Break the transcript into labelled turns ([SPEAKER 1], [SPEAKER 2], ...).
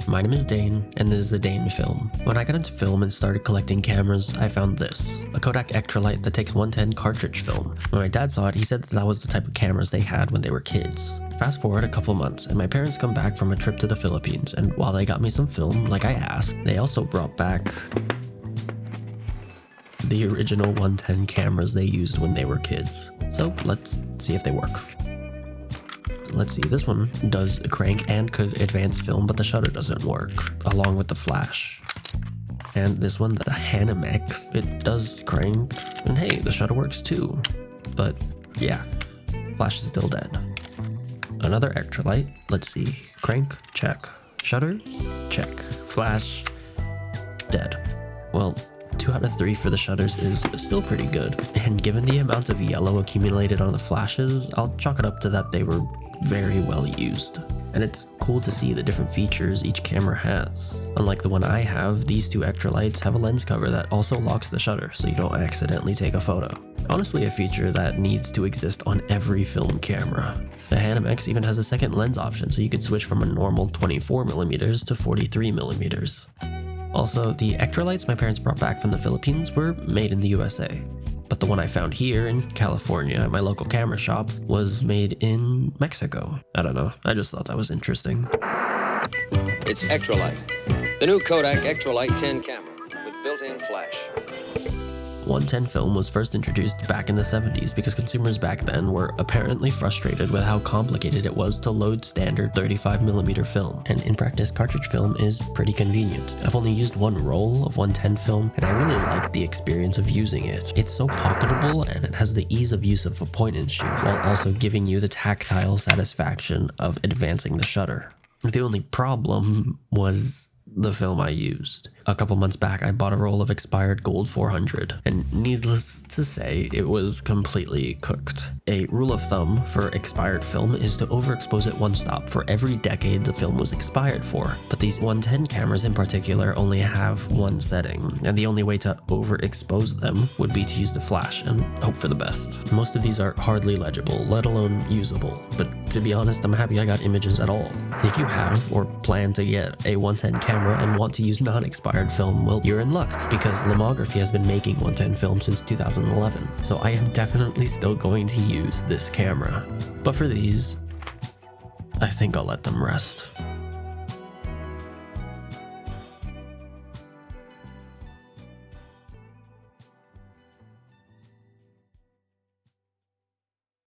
[SPEAKER 1] My name is Dane, and this is a Dayne film. When I got into film and started collecting cameras, I found this, a Kodak Electrolite that takes 110 cartridge film. When my dad saw it, he said that was the type of cameras they had when they were kids. Fast forward a couple months, and my parents come back from a trip to the Philippines, and while they got me some film, like I asked, they also brought back the original 110 cameras they used when they were kids. So let's see if they work. Let's see, this one does crank and could advance film, but the shutter doesn't work, along with the flash. And this one, the Hanimex, it does crank, and hey, the shutter works too. But yeah, flash is still dead. Another Electrolite, let's see, crank, check. Shutter, check. Flash, dead. Well, 2 out of 3 for the shutters is still pretty good, and given the amount of yellow accumulated on the flashes, I'll chalk it up to that they were very well used. And it's cool to see the different features each camera has. Unlike the one I have, these 2 Electrolites have a lens cover that also locks the shutter so you don't accidentally take a photo. Honestly, a feature that needs to exist on every film camera. The Hanimex even has a second lens option, so you could switch from a normal 24mm to 43mm. Also, the Electrolites my parents brought back from the Philippines were made in the USA. But the one I found here in California at my local camera shop was made in Mexico. I don't know, I just thought that was interesting.
[SPEAKER 2] It's Electrolite, the new Kodak Electrolite 10 camera with built-in flash.
[SPEAKER 1] 110 film was first introduced back in the 70s because consumers back then were apparently frustrated with how complicated it was to load standard 35mm film, and in practice cartridge film is pretty convenient. I've only used one roll of 110 film and I really liked the experience of using it. It's so pocketable and it has the ease of use of a point and shoot while also giving you the tactile satisfaction of advancing the shutter. The only problem was the film I used. A couple months back, I bought a roll of expired gold 400, and needless to say, it was completely cooked. A rule of thumb for expired film is to overexpose it one stop for every decade the film was expired for, but these 110 cameras in particular only have one setting, and the only way to overexpose them would be to use the flash and hope for the best. Most of these are hardly legible, let alone usable, but to be honest, I'm happy I got images at all. If you have or plan to get a 110 camera and want to use non-expired film, well, you're in luck because Lomography has been making 110 film since 2011, so I am definitely still going to use this camera. But for these, I think I'll let them rest.